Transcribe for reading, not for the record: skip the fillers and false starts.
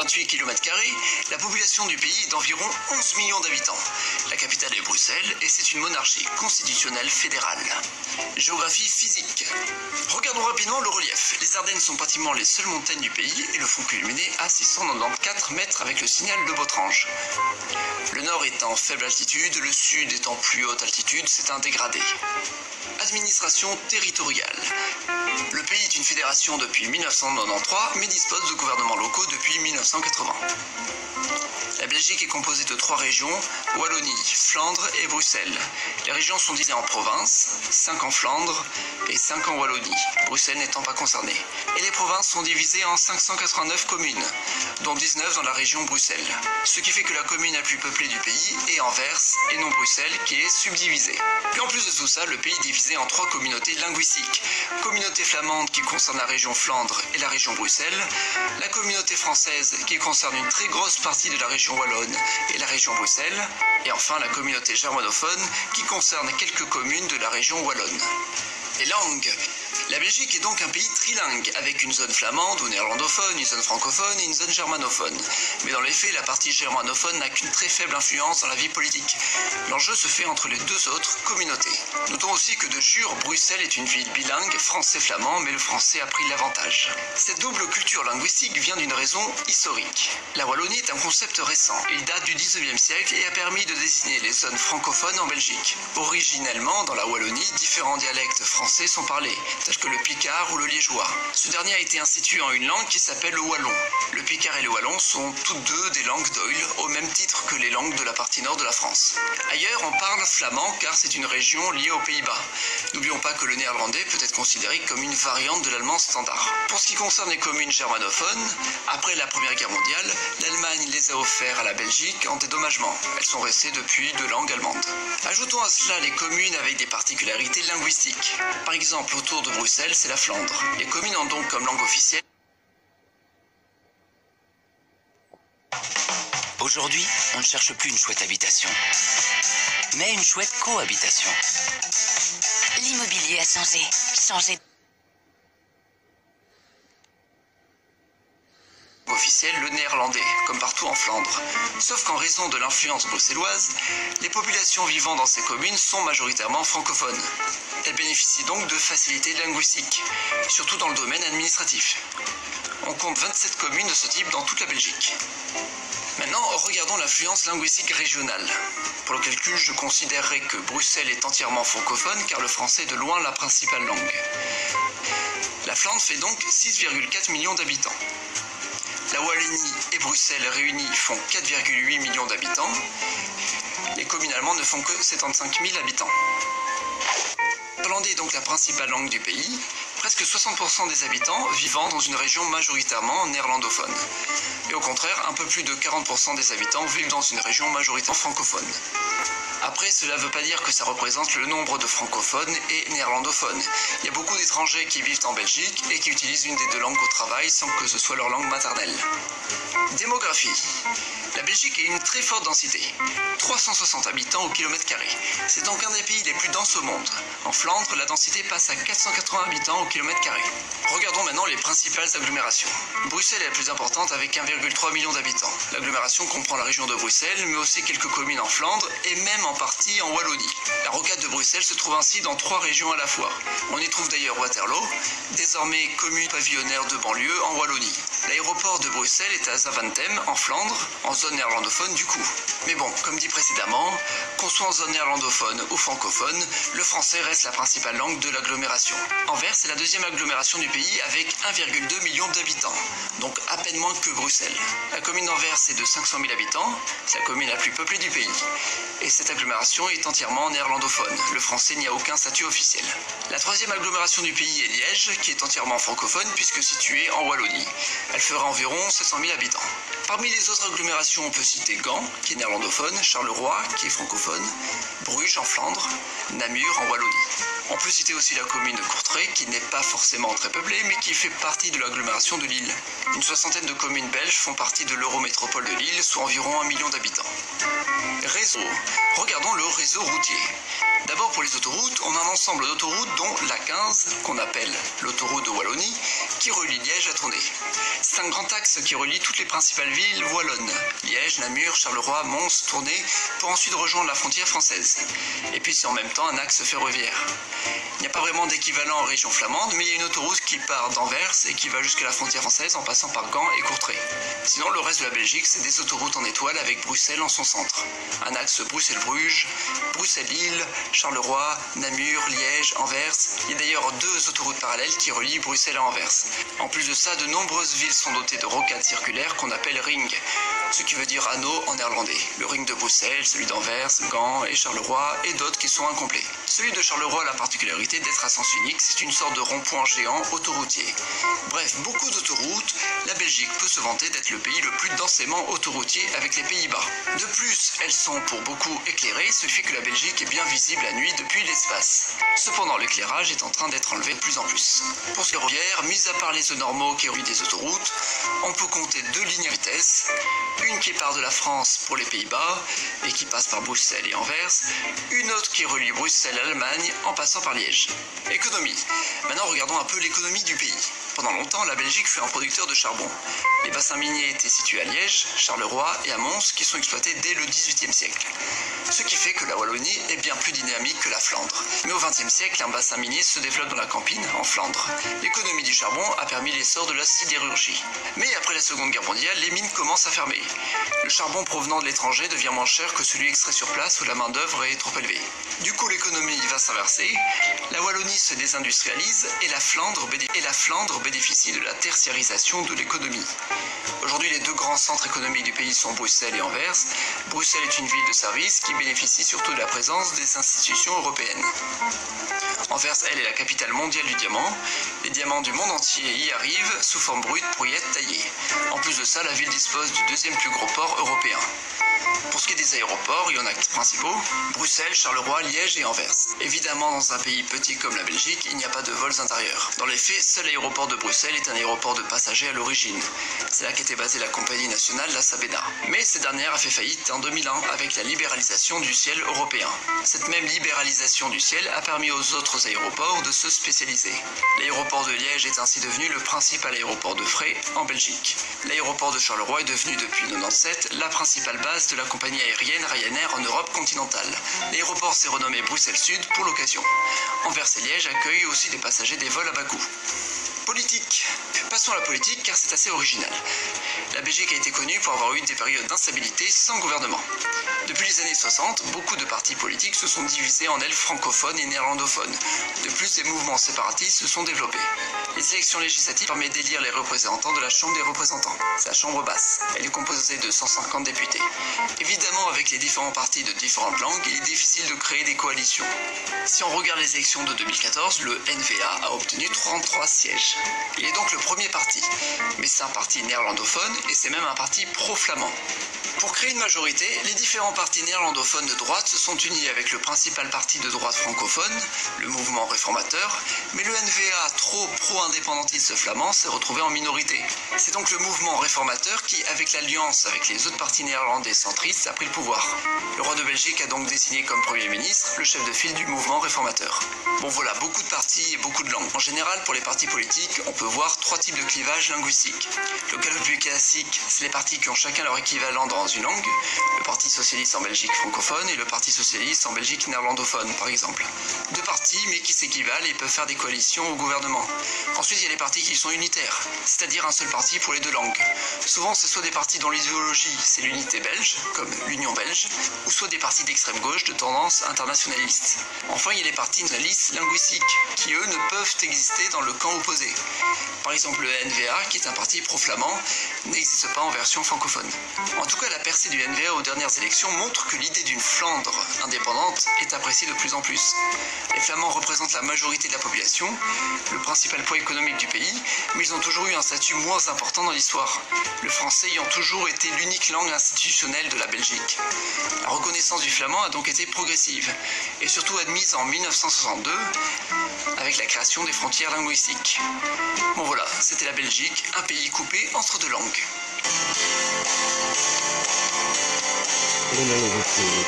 28 km², la population du pays est d'environ 11 millions d'habitants. La capitale est Bruxelles et c'est une monarchie constitutionnelle fédérale. Géographie physique. Regardons rapidement le relief. Les Ardennes sont pratiquement les seules montagnes du pays et le font culminer à 694 mètres avec le signal de Botrange. Le nord est en faible altitude, le sud est en plus haute altitude, c'est un dégradé. Administration territoriale. Le pays est une fédération depuis 1993, mais dispose de gouvernements locaux depuis 1980. La Belgique est composée de 3 régions, Wallonie, Flandre et Bruxelles. Les régions sont divisées en provinces, 5 en Flandre et 5 en Wallonie, Bruxelles n'étant pas concernée. Et les provinces sont divisées en 589 communes, dont 19 dans la région Bruxelles. Ce qui fait que la commune la plus peuplée du pays est Anvers et non Bruxelles qui est subdivisée. Puis en plus de tout ça, le pays est divisé en 3 communautés linguistiques. Communauté flamande qui concerne la région Flandre et la région Bruxelles, la communauté française qui concerne une très grosse partie de la région wallonne et la région Bruxelles, et enfin la communauté germanophone qui concerne quelques communes de la région wallonne. Les langues. La Belgique est donc un pays trilingue, avec une zone flamande ou néerlandophone, une zone francophone et une zone germanophone. Mais dans les faits, la partie germanophone n'a qu'une très faible influence dans la vie politique. L'enjeu se fait entre les 2 autres communautés. Notons aussi que de jure, Bruxelles est une ville bilingue, français-flamand, mais le français a pris l'avantage. Cette double culture linguistique vient d'une raison historique. La Wallonie est un concept récent. Il date du 19e siècle et a permis de désigner les zones francophones en Belgique. Originellement, dans la Wallonie, différents dialectes français sont parlés, tels que le picard ou le liégeois. Ce dernier a été institué en une langue qui s'appelle le wallon. Le picard et le wallon sont toutes deux des langues d'Oil, au même titre que les langues de la partie nord de la France. Ailleurs, on parle flamand car c'est une région liée aux Pays-Bas. N'oublions pas que le néerlandais peut être considéré comme une variante de l'allemand standard. Pour ce qui concerne les communes germanophones, après la Première Guerre mondiale, l'Allemagne les a offerts à la Belgique en dédommagement. Elles sont restées depuis de langue allemande. Ajoutons à cela les communes avec des particularités linguistiques. Par exemple, autour de Bruxelles, c'est la Flandre. Les communes ont donc comme langue officielle. Aujourd'hui, on ne cherche plus une chouette habitation, mais une chouette cohabitation. L'immobilier a changé. Changé. Officiel le néerlandais, comme partout en Flandre. Sauf qu'en raison de l'influence bruxelloise, les populations vivant dans ces communes sont majoritairement francophones. Elles bénéficient donc de facilités linguistiques, surtout dans le domaine administratif. On compte 27 communes de ce type dans toute la Belgique. Maintenant, regardons l'influence linguistique régionale. Pour le calcul, je considérerais que Bruxelles est entièrement francophone car le français est de loin la principale langue. La Flandre fait donc 6,4 millions d'habitants. La Wallonie et Bruxelles réunis font 4,8 millions d'habitants. Les communes allemandes ne font que 75 000 habitants. Le néerlandais est donc la principale langue du pays, presque 60% des habitants vivant dans une région majoritairement néerlandophone. Et au contraire, un peu plus de 40% des habitants vivent dans une région majoritairement francophone. Après, cela ne veut pas dire que ça représente le nombre de francophones et néerlandophones. Il y a beaucoup d'étrangers qui vivent en Belgique et qui utilisent une des 2 langues au travail sans que ce soit leur langue maternelle. Démographie. La Belgique a une très forte densité, 360 habitants au kilomètre carré. C'est donc un des pays les plus denses au monde. En Flandre, la densité passe à 480 habitants au kilomètre carré. Regardons maintenant les principales agglomérations. Bruxelles est la plus importante avec 1,3 million d'habitants. L'agglomération comprend la région de Bruxelles, mais aussi quelques communes en Flandre et même en partie en Wallonie. La rocade de Bruxelles se trouve ainsi dans 3 régions à la fois. On y trouve d'ailleurs Waterloo, désormais commune pavillonnaire de banlieue en Wallonie. L'aéroport de Bruxelles est à Zaventem, en Flandre, en zone néerlandophone du coup. Mais bon, comme dit précédemment, qu'on soit en zone néerlandophone ou francophone, le français reste la principale langue de l'agglomération. Anvers est la 2e agglomération du pays avec 1,2 million d'habitants, donc à peine moins que Bruxelles. La commune d'Anvers est de 500 000 habitants, c'est la commune la plus peuplée du pays. Et cette agglomération est entièrement néerlandophone, le français n'y a aucun statut officiel. La 3e agglomération du pays est Liège, qui est entièrement francophone puisque située en Wallonie. Elle fera environ 700 000 habitants. Parmi les autres agglomérations, on peut citer Gand, qui est néerlandophone, Charleroi, qui est francophone, Bruges en Flandre, Namur en Wallonie. On peut citer aussi la commune de Courtrai, qui n'est pas forcément très peuplée, mais qui fait partie de l'agglomération de Lille. Une 60aine de communes belges font partie de l'Eurométropole de Lille, soit environ 1 million d'habitants. Réseau. Regardons le réseau routier. D'abord pour les autoroutes, on a un ensemble d'autoroutes dont l'A15, qu'on appelle l'autoroute de Wallonie, qui relie Liège à Tournai. C'est un grand axe qui relie toutes les principales villes wallonnes, Liège, Namur, Charleroi, Mons, Tournai, pour ensuite rejoindre la frontière française. Et puis c'est en même temps un axe ferroviaire. Il n'y a pas vraiment d'équivalent en région flamande, mais il y a une autoroute qui part d'Anvers et qui va jusqu'à la frontière française en passant par Gand et Courtrai. Sinon, le reste de la Belgique, c'est des autoroutes en étoile avec Bruxelles en son centre. Un axe Bruxelles-Bruges, Bruxelles-Lille, Charleroi, Namur, Liège, Anvers. Il y a d'ailleurs 2 autoroutes parallèles qui relient Bruxelles à Anvers. En plus de ça, de nombreuses villes sont dotées de rocades circulaires qu'on appelle ring, ce qui veut dire anneau en néerlandais. Le ring de Bruxelles, celui d'Anvers, Gand et Charleroi, et d'autres qui sont incomplets. Celui de Charleroi a la particularité d'être à sens unique, c'est une sorte de rond-point géant autoroutier. Bref, beaucoup d'autoroutes, la Belgique peut se vanter d'être le pays le plus densément autoroutier avec les Pays-Bas. De plus, elles sont pour beaucoup éclairées, ce qui fait que la Belgique est bien visible la nuit depuis l'espace. Cependant, l'éclairage est en train d'être enlevé de plus en plus. Pour ce ferroviaire, mis à part les œufs normaux qui relient des autoroutes, on peut compter 2 lignes à vitesse, une qui part de la France pour les Pays-Bas et qui passe par Bruxelles et Anvers, une autre qui relie Bruxelles à l'Allemagne en passant par Liège. Économie. Maintenant, regardons un peu l'économie du pays. Pendant longtemps, la Belgique fut un producteur de charbon. Les bassins miniers étaient situés à Liège, Charleroi et à Mons, qui sont exploités dès le XVIIIe siècle. Ce qui fait que la Wallonie est bien plus dynamique que la Flandre. Mais au XXe siècle, un bassin minier se développe dans la Campine, en Flandre. L'économie du charbon a permis l'essor de la sidérurgie. Mais après la Seconde Guerre mondiale, les mines commencent à fermer. Le charbon provenant de l'étranger devient moins cher que celui extrait sur place où la main-d'œuvre est trop élevée. Du coup, l'économie va s'inverser, la Wallonie se désindustrialise et la Flandre bénéficie de la tertiarisation de l'économie. Aujourd'hui, les 2 grands centres économiques du pays sont Bruxelles et Anvers. Bruxelles est une ville de service qui bénéficie surtout de la présence des institutions européennes. Anvers, elle, est la capitale mondiale du diamant. Les diamants du monde entier y arrivent sous forme brute pour y être taillés. En plus de ça, la ville dispose du 2e plus gros port européen. Pour ce qui est des aéroports, il y en a 4 principaux, Bruxelles, Charleroi, Liège et Anvers. Évidemment, dans un pays petit comme la Belgique, il n'y a pas de vols intérieurs. Dans les faits, seul l'aéroport de Bruxelles est un aéroport de passagers à l'origine. C'est là qu'était basée la compagnie nationale La Sabena. Mais cette dernière a fait faillite en 2001 avec la libéralisation du ciel européen. Cette même libéralisation du ciel a permis aux autres aéroports de se spécialiser. L'aéroport de Liège est ainsi devenu le principal aéroport de fret en Belgique. L'aéroport de Charleroi est devenu depuis 1997 la principale base de la compagnie aérienne Ryanair en Europe continentale. L'aéroport s'est renommé Bruxelles Sud pour l'occasion. Anvers et Liège accueillent aussi des passagers des vols à bas coût. Politique. Passons à la politique car c'est assez original. La Belgique a été connue pour avoir eu des périodes d'instabilité sans gouvernement. Depuis les années 60, beaucoup de partis politiques se sont divisés en ailes francophones et néerlandophones. De plus, des mouvements séparatistes se sont développés. Les élections législatives permettent d'élire les représentants de la Chambre des représentants. C'est la Chambre basse. Elle est composée de 150 députés. Évidemment, avec les différents partis de différentes langues, il est difficile de créer des coalitions. Si on regarde les élections de 2014, le NVA a obtenu 33 sièges. Il est donc le premier parti. Mais c'est un parti néerlandophone et c'est même un parti pro-flamand. Pour créer une majorité, les différents partis néerlandophones de droite se sont unis avec le principal parti de droite francophone, le mouvement réformateur, mais le NVA, trop pro-indépendantiste flamand, s'est retrouvé en minorité. C'est donc le mouvement réformateur qui, avec l'alliance avec les autres partis néerlandais centristes, a pris le pouvoir. Le roi de Belgique a donc désigné comme Premier ministre le chef de file du mouvement réformateur. Bon voilà, beaucoup de partis et beaucoup de langues. En général, pour les partis politiques, on peut voir 3 types de clivages linguistiques. Le cas le plus classique, c'est les partis qui ont chacun leur équivalent dans une langue, le Parti socialiste en Belgique francophone et le Parti socialiste en Belgique néerlandophone, par exemple. 2 partis, mais qui s'équivalent et peuvent faire des coalitions au gouvernement. Ensuite, il y a les partis qui sont unitaires, c'est-à-dire un seul parti pour les 2 langues. Souvent, c'est soit des partis dont l'idéologie, c'est l'unité belge, comme l'Union belge, ou soit des partis d'extrême gauche de tendance internationaliste. Enfin, il y a les partis nationalistes linguistiques, qui eux ne peuvent exister dans le camp opposé. Par exemple, le NVA, qui est un parti pro-flamand, n'existe pas en version francophone. En tout cas, la percée du NVA aux dernières élections montre que l'idée d'une Flandre indépendante est appréciée de plus en plus. Les Flamands représentent la majorité de la population, le principal poids économique du pays, mais ils ont toujours eu un statut moins important dans l'histoire, le français ayant toujours été l'unique langue institutionnelle de la Belgique. La reconnaissance du flamand a donc été progressive, et surtout admise en 1962, avec la création des frontières linguistiques. Bon voilà, c'était la Belgique, un pays coupé entre 2 langues. Terminal with the